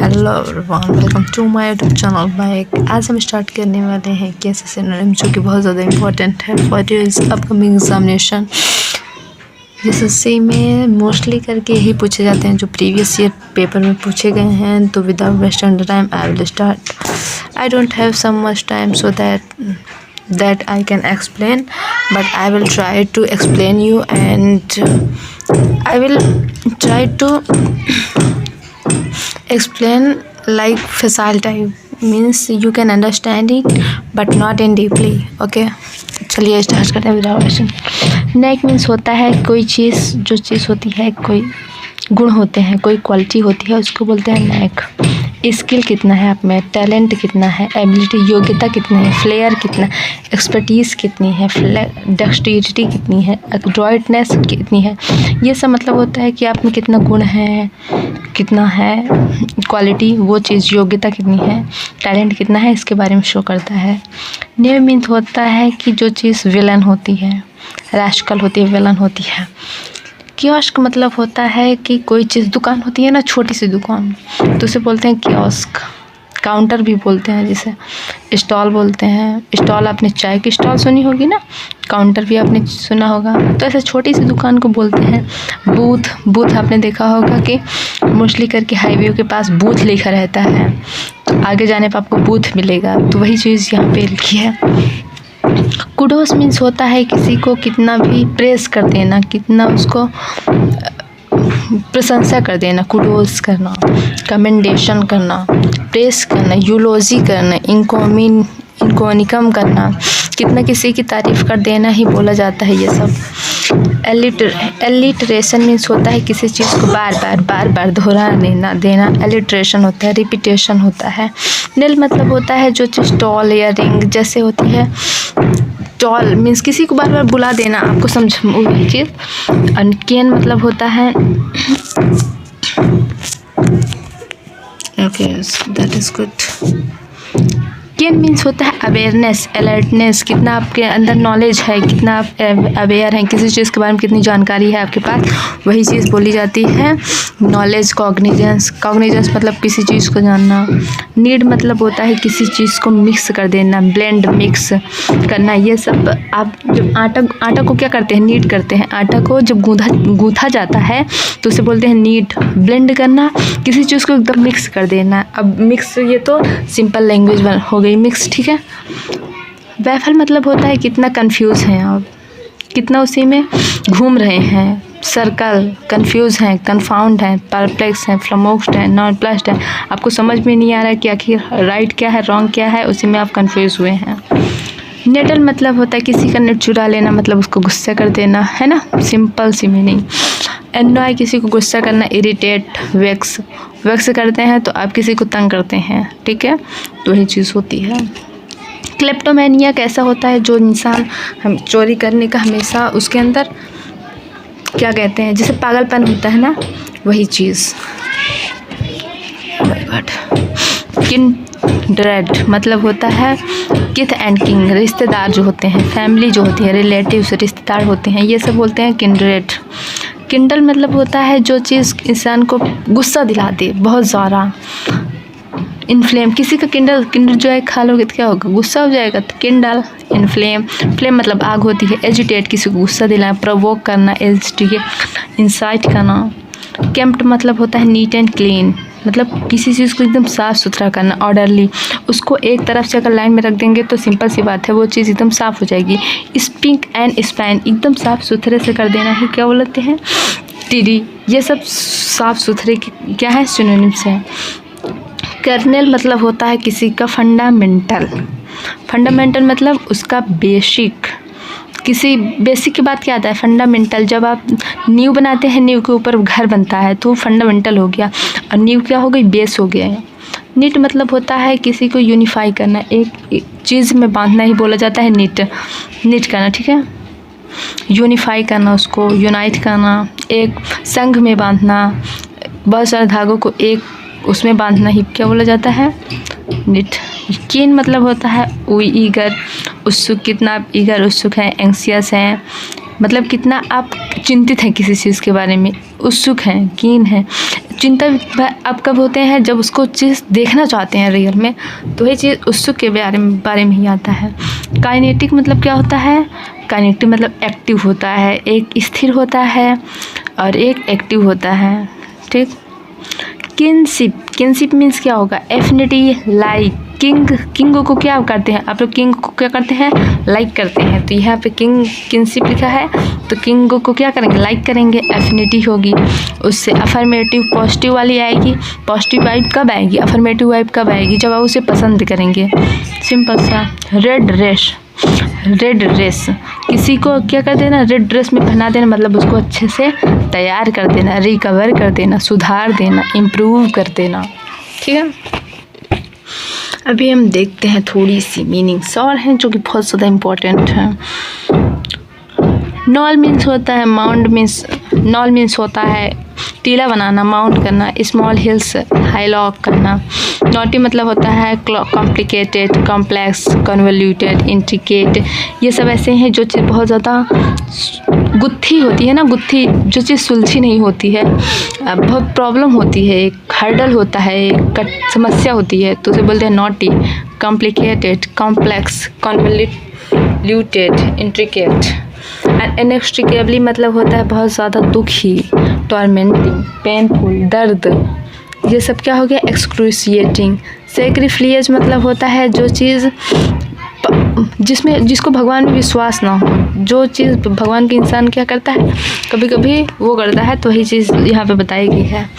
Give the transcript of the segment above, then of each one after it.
Hello everyone, welcome to my YouTube channel bike. आज हम start करने वाले हैं कैसे सिनोनिम, जो कि बहुत ज़्यादा इम्पोर्टेंट है for your upcoming examination. SSC में मोस्टली करके यही पूछे जाते हैं जो प्रीवियस ईयर पेपर में पूछे गए हैं। तो without wasting time I will start. I don't have so much time so that I can explain, but I will try to explain you, and I will try to explain like facile type, means you can understand it but not in deeply. Okay, चलिए start करते हैं without wasting. नेक means होता है कोई चीज़, जो चीज़ होती है, कोई गुण होते हैं, कोई क्वालिटी होती है, उसको बोलते हैं नेक। स्किल कितना है आप में, टैलेंट कितना है, एबिलिटी योग्यता कितनी है, फ्लेयर कितना, एक्सपर्टीज़ कितनी है, डेक्सटिरिटी कितनी है, एडroitness कितनी है। ये सब मतलब होता है कि आप में कितना गुण है, कितना है क्वालिटी, वो चीज़, योग्यता कितनी है, टैलेंट कितना है, इसके बारे में शो करता है। नेव मीन्स होता है कि जो चीज़ विलन होती है, रैशकल होती है, विलन होती है। कियोस्क मतलब होता है कि कोई चीज़, दुकान होती है ना, छोटी सी दुकान, तो उसे बोलते हैं कियोस्क। काउंटर भी बोलते हैं, जिसे स्टॉल बोलते हैं। स्टॉल, आपने चाय की स्टॉल सुनी होगी ना, काउंटर भी आपने सुना होगा। तो ऐसे छोटी सी दुकान को बोलते हैं बूथ। बूथ आपने देखा होगा कि मोस्टली करके हाईवे के पास बूथ लिखा रहता है, तो आगे जाने पर आपको बूथ मिलेगा। तो वही चीज़ यहाँ पे लिखी है। कुडोस मीन्स होता है किसी को कितना भी प्रेस कर देना, कितना उसको प्रशंसा कर देना, कुडोस करना, कमेंडेशन करना, प्रेस करना, यूलोजी करना, इनकोनिकम करना, कितना किसी की तारीफ़ कर देना ही बोला जाता है ये सब। एलिट्रेशन मीन्स होता है किसी चीज़ को बार बार दोहरा देना। एलिट्रेशन होता है, रिपीटेशन होता है। नेल मतलब होता है जो चीज़ टॉल या रिंग जैसे होती है। टॉल मीन्स किसी को बार बार बुला देना, आपको समझ वही चीज़। केन मतलब होता है, okay that is good. Ken means होता है अवेयरनेस, अलर्टनेस, कितना आपके अंदर नॉलेज है, कितना आप अवेयर हैं, किसी चीज़ के बारे में कितनी जानकारी है आपके पास, वही चीज़ बोली जाती है नॉलेज। कॉग्निजेंस मतलब किसी चीज़ को जानना। नीड मतलब होता है किसी चीज़ को मिक्स कर देना, ब्लेंड, मिक्स करना। ये सब आप जब आटा को क्या करते हैं, नीड करते हैं। आटा को जब गूँथा जाता है तो उसे बोलते हैं नीड। ब्लेंड करना, किसी चीज़ को एकदम मिक्स कर देना। अब मिक्स, ये तो सिंपल लैंग्वेज हो गई मिक्स, ठीक है। बैफल मतलब होता है कितना कंफ्यूज हैं आप, कितना उसी में घूम रहे हैं। सर्कल, कंफ्यूज हैं, कन्फाउंड हैं, परप्लेक्स हैं, फ्लमोक्स्ड हैं, नॉनप्लस्ड हैं। आपको समझ में नहीं आ रहा है कि आखिर राइट क्या है, रॉन्ग क्या है, उसी में आप कंफ्यूज हुए हैं। नेटल मतलब होता है किसी का नेट चुरा लेना, मतलब उसको गुस्सा कर देना, है ना, सिंपल सी मीनिंग। एनॉय किसी को गुस्सा करना, इरिटेट, वेक्स करते हैं तो आप किसी को तंग करते हैं, ठीक है, तो वही चीज़ होती है। क्लेप्टोमेनिया कैसा होता है, जो इंसान हम चोरी करने का हमेशा उसके अंदर क्या कहते हैं, जैसे पागलपन होता है ना, वही चीज़। किंड्रेड मतलब होता है किथ एंड किंग, रिश्तेदार जो होते हैं, फैमिली जो होती है, रिलेटिव्स, रिश्तेदार होते हैं, ये सब बोलते हैं किंड्रेड। किंडल मतलब होता है जो चीज़ इंसान को गुस्सा दिला दे बहुत ज़्यादा। इनफ्लेम, किसी का किंडल जो है खा लोगे तो क्या होगा, गुस्सा हो जाएगा, तो किंडल। इनफ्लेम, फ्लेम मतलब आग होती है। एजिटेट किसी को गुस्सा दिलाना, प्रोवोक करना, इंसाइट करना। केम्प्ट मतलब होता है नीट एंड क्लीन, मतलब किसी चीज़ को एकदम साफ़ सुथरा करना, ऑर्डरली। उसको एक तरफ से अगर लाइन में रख देंगे तो सिंपल सी बात है, वो चीज़ एकदम साफ़ हो जाएगी। स्पिंक एंड स्पैन, एकदम साफ़ सुथरे से कर देना ही क्या बोलते हैं, टिडी। ये सब साफ़ सुथरे की क्या है, सिनोनिम्स हैं। कर्नेल मतलब होता है किसी का फंडामेंटल मतलब उसका बेसिक। किसी बेसिक की बात क्या आता है, फंडामेंटल। जब आप नींव बनाते हैं, नींव के ऊपर घर बनता है, तो फंडामेंटल हो गया, और नींव क्या हो गई, बेस हो गया है। नीट मतलब होता है किसी को यूनिफाई करना, एक चीज़ में बांधना ही बोला जाता है नीट करना, ठीक है। यूनिफाई करना, उसको यूनाइट करना, एक संघ में बांधना, बहुत सारे धागों को एक उसमें बांधना ही क्या बोला जाता है, नीट। कीन मतलब होता है ईगर, उत्सुक, कितना आप ईगर, उत्सुक हैं, एंग्सियस हैं, मतलब कितना आप चिंतित हैं किसी चीज़ के बारे में, उत्सुक हैं, कीन हैं। चिंता आप कब होते हैं, जब उसको चीज़ देखना चाहते हैं रियल में, तो वही चीज़ उत्सुक के बारे में ही आता है। काइनेटिक मतलब क्या होता है, काइनेटिक मतलब एक्टिव होता है, एक स्थिर होता है और एक एक्टिव होता है, ठीक। किनशिप मीन्स क्या होगा, एफिनिटी, लाइक। किंग को क्या करते हैं आप लोग, किंग को क्या करते हैं, लाइक करते हैं। तो यहाँ पे किनशिप लिखा है, तो किंग को क्या करेंगे, लाइक करेंगे, एफिनिटी होगी। उससे अफर्मेटिव पॉजिटिव वाली आएगी। पॉजिटिव वाइब कब आएगी, अफर्मेटिव वाइब कब आएगी, जब आप उसे पसंद करेंगे। सिंपल सा। रेड ड्रेस, किसी को क्या कर देना, रेड ड्रेस में पहना देना, मतलब उसको अच्छे से तैयार कर देना, रिकवर कर देना, सुधार देना, इम्प्रूव कर देना, ठीक है। अभी हम देखते हैं थोड़ी सी मीनिंग्स और हैं जो कि बहुत ज़्यादा इम्पोर्टेंट हैं। नॉल मीन्स होता है माउंट मीन्स, नॉल मीन्स होता है टीला बनाना, माउंट करना, स्मॉल हिल्स हाईलॉक करना। नॉटी मतलब होता है कॉम्प्लिकेटेड, कॉम्प्लेक्स, कन्वोल्यूटेड, इंट्रिकेट। ये सब ऐसे हैं जो चीज़ बहुत ज़्यादा गुत्थी होती है ना, गुत्थी जो चीज़ सुलझी नहीं होती है, बहुत प्रॉब्लम होती है, एक हर्डल होता है, एक समस्या होती है, तो उसे बोलते हैं naughty. Complicated, complex, convoluted, intricate. इनएक्सट्रिकेबली मतलब होता है बहुत ज़्यादा दुखी, टॉर्मेंटिंग, पेनफुल, दर्द। ये सब क्या हो गया, एक्सक्रूशिएटिंग। सैक्रिफिस मतलब होता है जो चीज़ जिसको भगवान में विश्वास ना हो, जो चीज़ भगवान के इंसान क्या करता है, कभी कभी वो करता है, तो वही चीज़ यहाँ पे बताई गई है।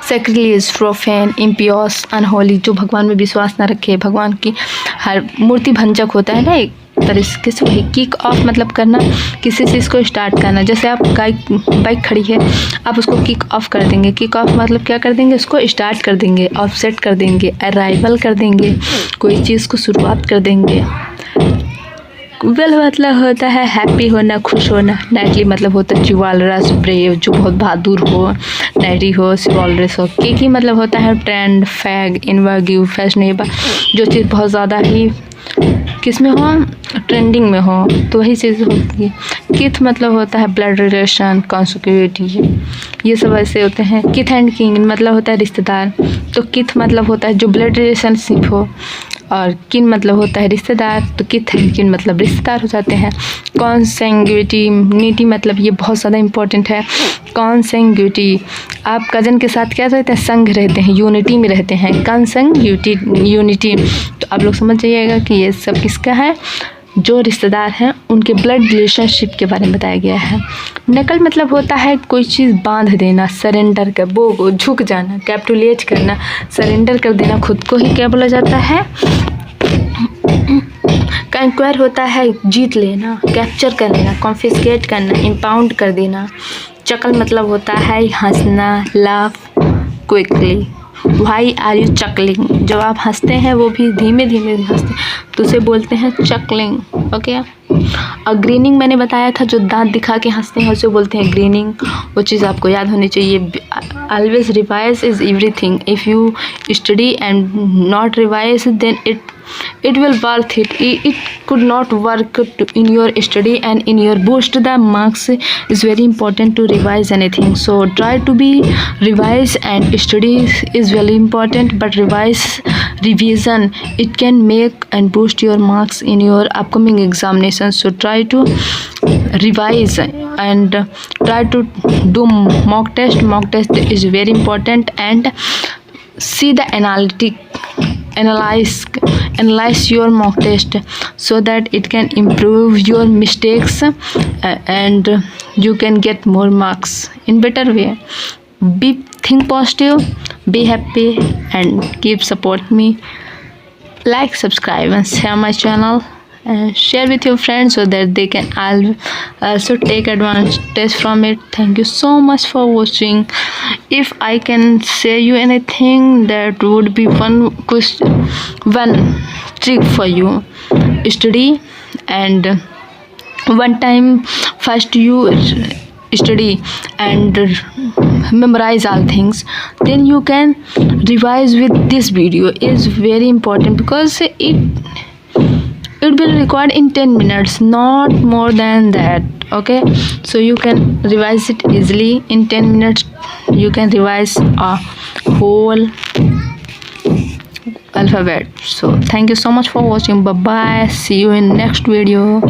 सैक्रिलेज, प्रोफेन, इम्पियस, अनहोली, जो भगवान में विश्वास ना रखे, भगवान की हर मूर्ति भंजक होता है ना एक तरीके से। वही किक ऑफ मतलब करना, किसी चीज़ को स्टार्ट करना। जैसे आप बाइक खड़ी है, आप उसको किक ऑफ कर देंगे। किक ऑफ मतलब क्या कर देंगे, उसको स्टार्ट कर देंगे, ऑफसेट कर देंगे, अराइवल कर देंगे, कोई चीज़ को शुरुआत कर देंगे। वेल मतलब होता है हैप्पी होना, खुश होना। नाइटली मतलब होता है चिवालरस, ब्रेव, जो बहुत बहादुर हो, नाइटी हो, चिवालरस हो। केकी मतलब होता है ट्रेंड, फैग, इनवर्ग्यू, फैशनेबल, जो चीज़ बहुत ज़्यादा ही किस में हो, ट्रेंडिंग में हो, तो वही चीज़ होती है। किथ मतलब होता है ब्लड रिलेशन, कॉन्सिक्यूटिव, ये सब ऐसे होते हैं। किथ एंड किंग मतलब होता है रिश्तेदार, तो किथ मतलब होता है जो ब्लड रिलेशनशिप हो, और किन मतलब होता है रिश्तेदार, तो किथ एंड किन मतलब रिश्तेदार हो जाते हैं। कॉन्सेंग्यूटी मतलब ये बहुत ज़्यादा इंपॉर्टेंट है। कॉन्सेंग्यूटी, आप कज़न के साथ क्या रहते हैं, संग रहते हैं, यूनिटी में रहते हैं। कॉन्सेंग्यूटी, यूनिटी, तो आप लोग समझ जाइएगा कि ये सब किसका है, जो रिश्तेदार हैं उनके ब्लड रिलेशनशिप के बारे में बताया गया है। नकल मतलब होता है कोई चीज़ बांध देना, सरेंडर कर, वो झुक जाना, कैप्टुलेट करना, सरेंडर कर देना खुद को ही क्या बोला जाता है। कंक्वायर होता है जीत लेना, कैप्चर कर लेना, कॉन्फिस्केट करना, इम्पाउंड कर देना। चकल मतलब होता है हंसना, laugh quickly. Why are you chuckling, जब आप हंसते हैं वो भी धीमे धीमे हंसते हैं, तो उसे बोलते हैं चकलिंग, ओके। और ग्रीनिंग मैंने बताया था, जो दांत दिखा के हंसते हैं उसे बोलते हैं ग्रीनिंग। वो चीज़ आपको याद होनी चाहिए। Always revise is everything, if you study and not revise then it will worth it. It could not work in your study and in your boost the marks. Is very important to revise anything, so try to be revise, and study is very important, but revision it can make and boost your marks in your upcoming examinations. So try to revise and try to do mock test. Mock test is very important, and see the analyze your mock test so that it can improve your mistakes, and you can get more marks in better way. Think positive, be happy, and keep support me. Like, subscribe, and share my channel, and share with your friends so that they can also take advantage from it. Thank you so much for watching. If I can say you anything, that would be one trick for you. Study, and one time first you study and memorize all things, then you can revise with this video. Is very important because it will record in 10 minutes, not more than that. Okay, so you can revise it easily in 10 minutes. You can revise a whole alphabet. So thank you so much for watching. Bye bye, see you in next video.